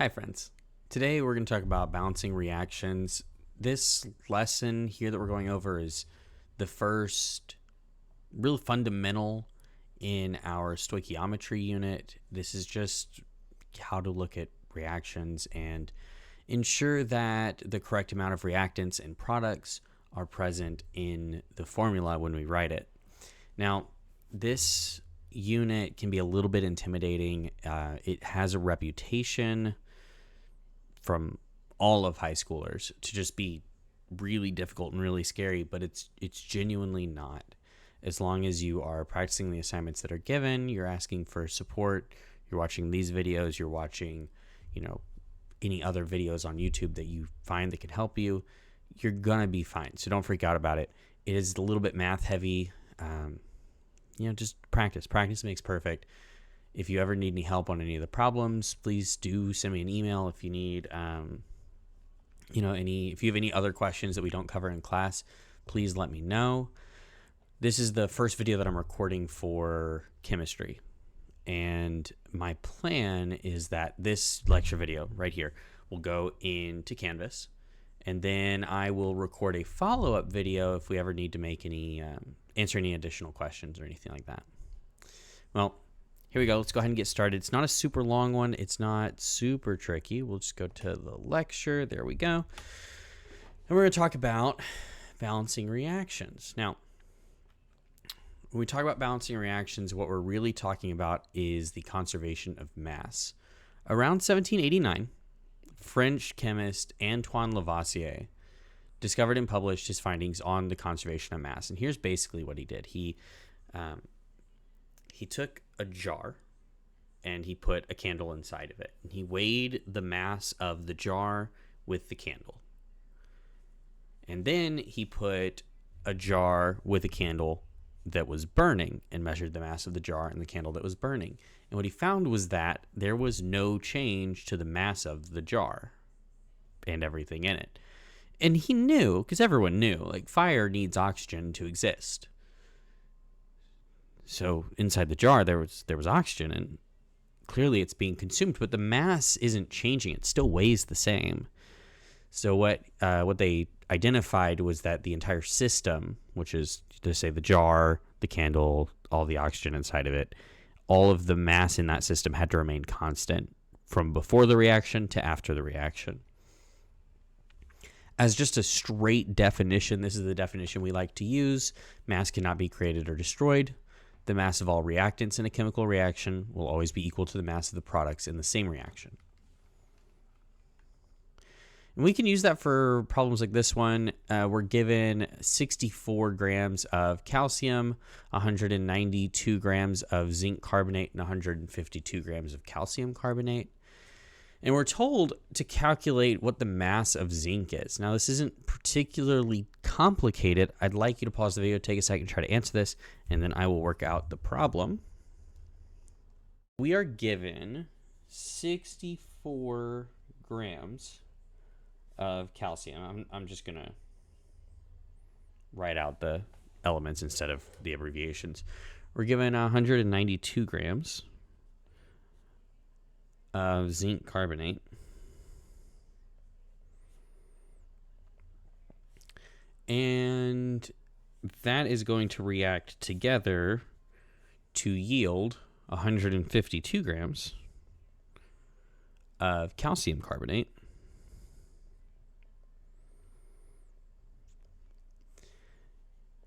Hi friends. Today we're going to talk about balancing reactions. This lesson here that we're going over is the first real fundamental in our stoichiometry unit. This is just how to look at reactions and ensure that the correct amount of reactants and products are present in the formula when we write it. Now, this unit can be a little bit intimidating. It has a reputation from all of high schoolers to just be really difficult and really scary, but it's genuinely not. As long as you are practicing the assignments that are given, you're asking for support, you're watching these videos, you're watching, any other videos on YouTube that you find that can help you, you're gonna be fine. So don't freak out about it. It is a little bit math heavy. Just practice. Practice makes perfect. If you ever need any help on any of the problems, please do send me an email. If you need, if you have any other questions that we don't cover in class, please let me know. This is the first video that I'm recording for chemistry. And my plan is that this lecture video right here will go into Canvas. And then I will record a follow-up video if we ever need to make any, answer any additional questions or anything like that. Well, here we go. Let's go ahead and get started. It's not a super long one. It's not super tricky. We'll just go to the lecture. There we go. And we're going to talk about balancing reactions. Now, when we talk about balancing reactions, what we're really talking about is the conservation of mass. Around 1789, French chemist Antoine Lavoisier discovered and published his findings on the conservation of mass. And here's basically what he did. He took a jar and he put a candle inside of it. And he weighed the mass of the jar with the candle. And then he put a jar with a candle that was burning and measured the mass of the jar and the candle that was burning. And what he found was that there was no change to the mass of the jar and everything in it. And he knew, because everyone knew, like fire needs oxygen to exist. So inside the jar there was oxygen, and clearly it's being consumed, but the mass isn't changing. It still weighs the same. So what they identified was that the entire system, which is to say the jar, the candle, all the oxygen inside of it, all of the mass in that system had to remain constant from before the reaction to after the reaction. As just a straight definition, this is the definition we like to use. Mass cannot be created or destroyed. The mass of all reactants in a chemical reaction will always be equal to the mass of the products in the same reaction. And we can use that for problems like this one. We're given 64 grams of calcium, 192 grams of zinc carbonate, and 152 grams of calcium carbonate. And we're told to calculate what the mass of zinc is. Now, this isn't particularly complicated. I'd like you to pause the video, take a second, try to answer this, and then I will work out the problem. We are given 64 grams of calcium. I'm just going to write out the elements instead of the abbreviations. We're given 192 grams of zinc carbonate, and that is going to react together to yield 152 grams of calcium carbonate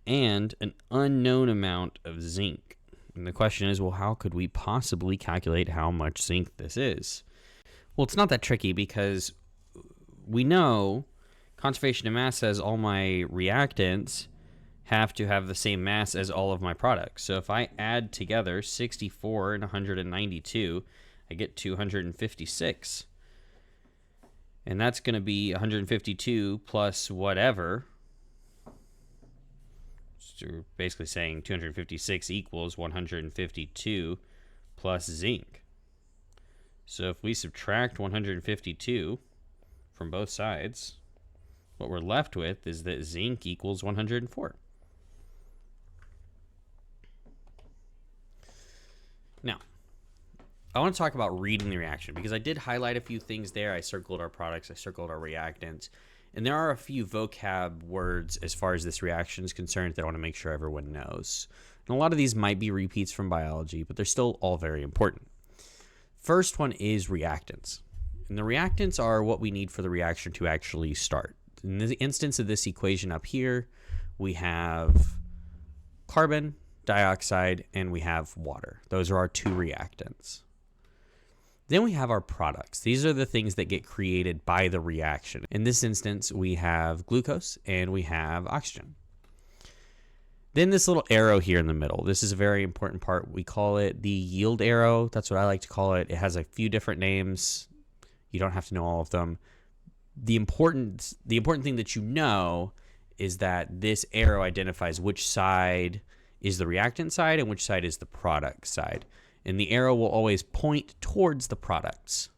and an unknown amount of zinc. And the question is, well, how could we possibly calculate how much zinc this is? Well, it's not that tricky because we know conservation of mass says all my reactants have to have the same mass as all of my products. So if I add together 64 and 192, I get 256. And that's going to be 152 plus whatever. So we're basically saying 256 equals 152 plus zinc. So if we subtract 152 from both sides, what we're left with is that zinc equals 104. Now, I want to talk about reading the reaction because I did highlight a few things there. I circled our products, I circled our reactants, and there are a few vocab words as far as this reaction is concerned that I want to make sure everyone knows. And a lot of these might be repeats from biology, but they're still all very important. First one is reactants. And the reactants are what we need for the reaction to actually start. In the instance of this equation up here, we have carbon dioxide and we have water. Those are our two reactants. Then we have our products. These are the things that get created by the reaction. In this instance, we have glucose and we have oxygen. Then this little arrow here in the middle. This is a very important part. We call it the yield arrow. That's what I like to call it. It has a few different names. You don't have to know all of them. The important thing that you know is that this arrow identifies which side is the reactant side and which side is the product side. And the arrow will always point towards the products.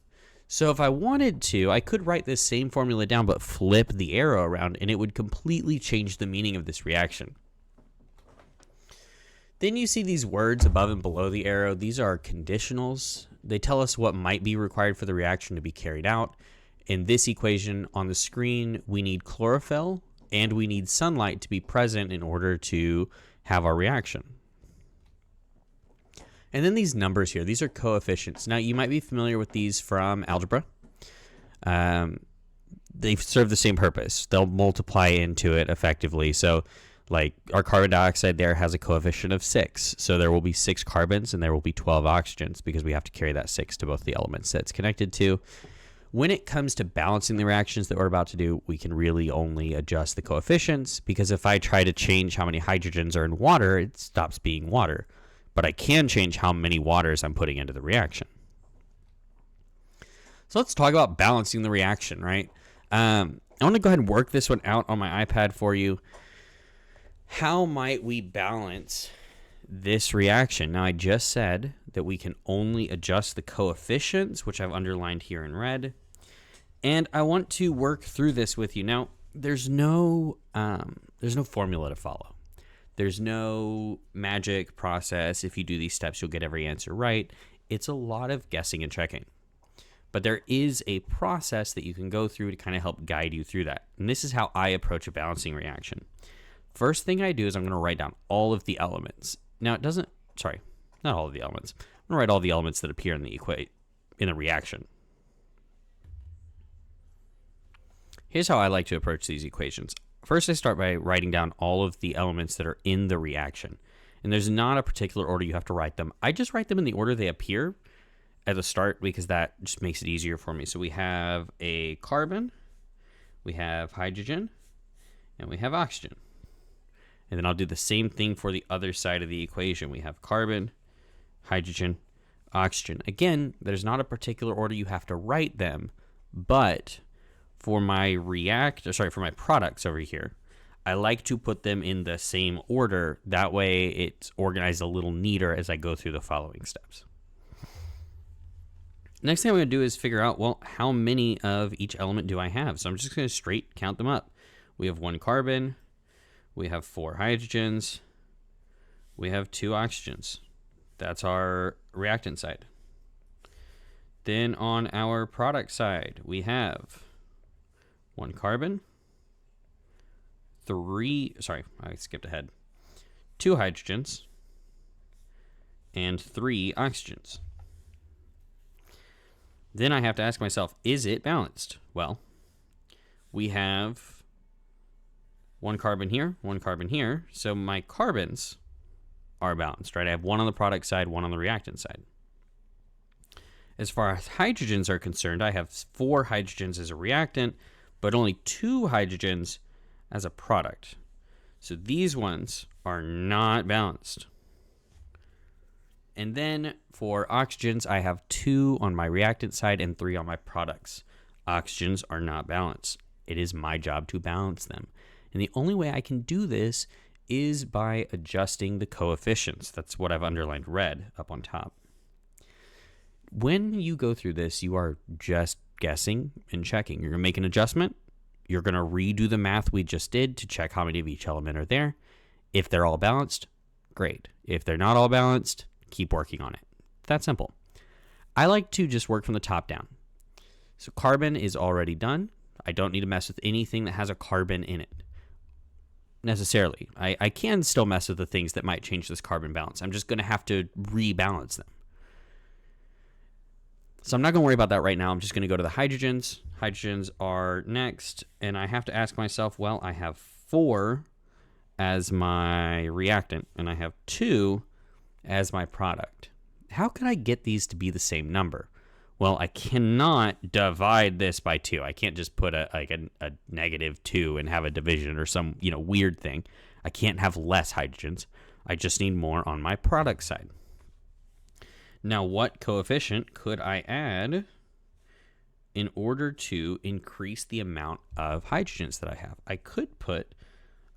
So if I wanted to, I could write this same formula down, but flip the arrow around, and it would completely change the meaning of this reaction. Then you see these words above and below the arrow. These are conditionals. They tell us what might be required for the reaction to be carried out. In this equation on the screen, we need chlorophyll and we need sunlight to be present in order to have our reaction. And then these numbers here, these are coefficients. Now, you might be familiar with these from algebra. They serve the same purpose. They'll multiply into it effectively. So, like our carbon dioxide there has a coefficient of 6. So there will be 6 carbons and there will be 12 oxygens because we have to carry that 6 to both the elements that it's connected to. When it comes to balancing the reactions that we're about to do, we can really only adjust the coefficients because if I try to change how many hydrogens are in water, it stops being water. But I can change how many waters I'm putting into the reaction. So let's talk about balancing the reaction, right? I want to go ahead and work this one out on my iPad for you. How might we balance this reaction? Now, I just said that we can only adjust the coefficients, which I've underlined here in red. And I want to work through this with you. Now, there's no formula to follow. There's no magic process. If you do these steps, you'll get every answer right. It's a lot of guessing and checking. But there is a process that you can go through to kind of help guide you through that. And this is how I approach a balancing reaction. First thing I do is I'm going to write down all of the elements. Now, not all of the elements. I'm going to write all the elements that appear in the reaction. Here's how I like to approach these equations. First, I start by writing down all of the elements that are in the reaction. And there's not a particular order you have to write them. I just write them in the order they appear at the start because that just makes it easier for me. So we have a carbon, we have hydrogen, and we have oxygen. And then I'll do the same thing for the other side of the equation. We have carbon, hydrogen, oxygen. Again, there's not a particular order you have to write them, but for my products over here, I like to put them in the same order. That way it's organized a little neater as I go through the following steps. Next thing I'm going to do is figure out, well, how many of each element do I have? So I'm just going to straight count them up. We have 1 carbon, we have 4 hydrogens, we have 2 oxygens. That's our reactant side. Then on our product side, we have 1 carbon, 2 hydrogens, and 3 oxygens. Then I have to ask myself, is it balanced? Well, we have 1 carbon here, 1 carbon here, so my carbons are balanced, right? I have 1 on the product side, 1 on the reactant side. As far as hydrogens are concerned, I have 4 hydrogens as a reactant, but only 2 hydrogens as a product. So these ones are not balanced. And then for oxygens, I have 2 on my reactant side and 3 on my products. Oxygens are not balanced. It is my job to balance them. And the only way I can do this is by adjusting the coefficients. That's what I've underlined red up on top. When you go through this, you are just guessing and checking. You're going to make an adjustment. You're going to redo the math we just did to check how many of each element are there. If they're all balanced, great. If they're not all balanced, keep working on it. That simple. I like to just work from the top down. So carbon is already done. I don't need to mess with anything that has a carbon in it necessarily. I can still mess with the things that might change this carbon balance. I'm just going to have to rebalance them. So I'm not going to worry about that right now. I'm just going to go to the hydrogens. Hydrogens are next. And I have to ask myself, well, I have 4 as my reactant, and I have 2 as my product. How can I get these to be the same number? Well, I cannot divide this by 2. I can't just put a -2 and have a division or some weird thing. I can't have less hydrogens. I just need more on my product side. Now, what coefficient could I add in order to increase the amount of hydrogens that I have? I could put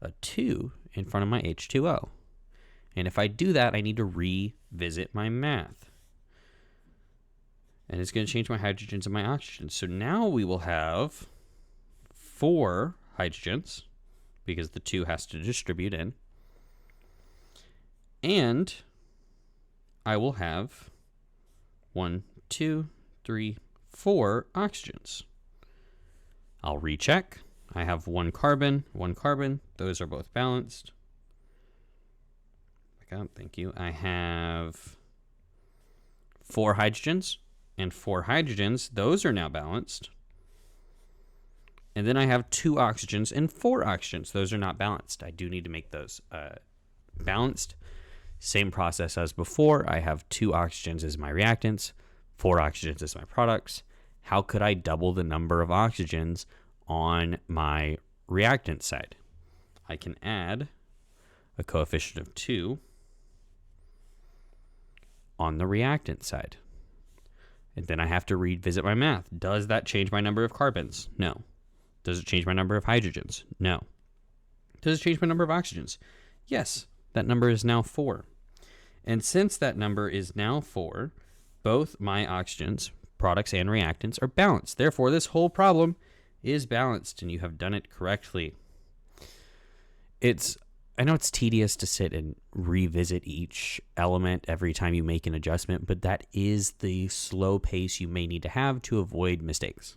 a 2 in front of my H2O. And if I do that, I need to revisit my math. And it's going to change my hydrogens and my oxygens. So now we will have 4 hydrogens because the 2 has to distribute in. And I will have 1, 2, 3, 4 oxygens. I'll recheck. I have 1 carbon, 1 carbon. Those are both balanced. Back up, thank you. I have 4 hydrogens and 4 hydrogens. Those are now balanced. And then I have 2 oxygens and 4 oxygens. Those are not balanced. I do need to make those balanced. Same process as before. I have 2 oxygens as my reactants, 4 oxygens as my products. How could I double the number of oxygens on my reactant side? I can add a coefficient of 2 on the reactant side. And then I have to revisit my math. Does that change my number of carbons? No. Does it change my number of hydrogens? No. Does it change my number of oxygens? Yes. That number is now 4. And since that number is now 4, both my oxygens, products, and reactants are balanced. Therefore, this whole problem is balanced, and you have done it correctly. I know it's tedious to sit and revisit each element every time you make an adjustment, but that is the slow pace you may need to have to avoid mistakes.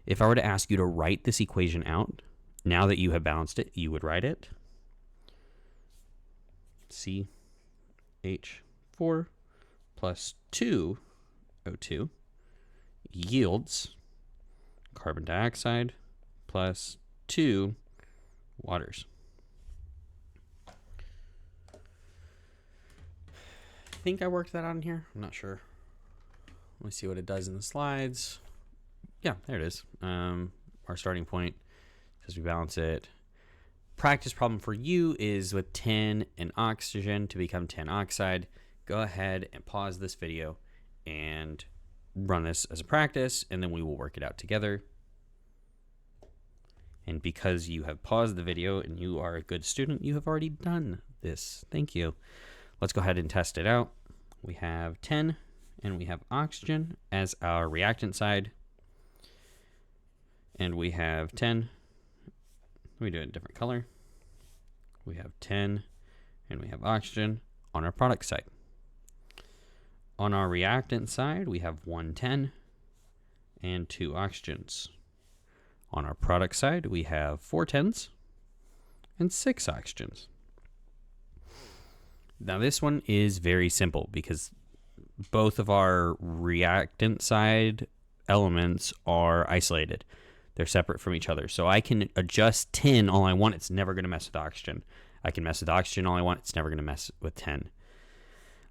If I were to ask you to write this equation out, now that you have balanced it, you would write it CH4 plus 2 O2 yields carbon dioxide plus 2 waters. I think I worked that out in here. I'm not sure. Let me see what it does in the slides. Yeah, there it is. Our starting point, because we balance it. Practice problem for you is with tin and oxygen to become tin oxide. Go ahead and pause this video and run this as a practice, and then we will work it out together. And because you have paused the video and you are a good student, you have already done this. Thank you. Let's go ahead and test it out. We have tin and we have oxygen as our reactant side. And we have 10. Let me do it in a different color. We have 10 and we have oxygen on our product side. On our reactant side, we have 110 and 2 oxygens. On our product side, we have 4 10s and 6 oxygens. Now this one is very simple because both of our reactant side elements are isolated. They're separate from each other. So I can adjust tin all I want. It's never going to mess with oxygen. I can mess with oxygen all I want. It's never going to mess with tin.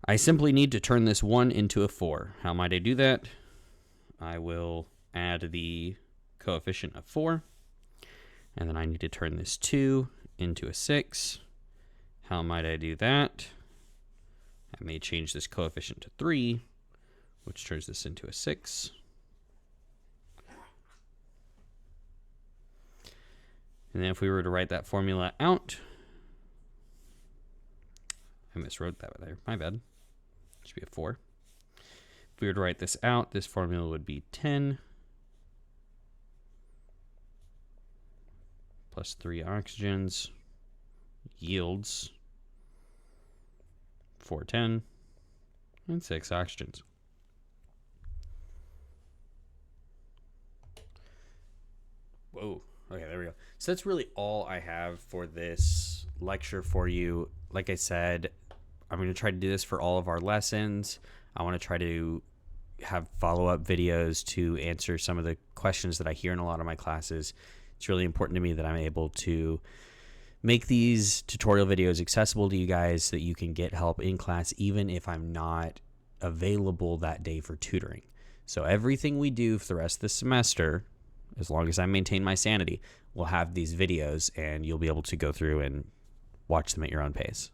I simply need to turn this 1 into a 4. How might I do that? I will add the coefficient of 4. And then I need to turn this 2 into a 6. How might I do that? I may change this coefficient to 3, which turns this into a 6. And then if we were to write that formula out, I miswrote that there. My bad. It should be a 4. If we were to write this out, this formula would be 10 plus 3 oxygens yields 410 and 6 oxygens. So that's really all I have for this lecture for you. Like I said, I'm going to try to do this for all of our lessons. I want to try to have follow-up videos to answer some of the questions that I hear in a lot of my classes. It's really important to me that I'm able to make these tutorial videos accessible to you guys so that you can get help in class even if I'm not available that day for tutoring. So everything we do for the rest of the semester, as long as I maintain my sanity, we'll have these videos and you'll be able to go through and watch them at your own pace.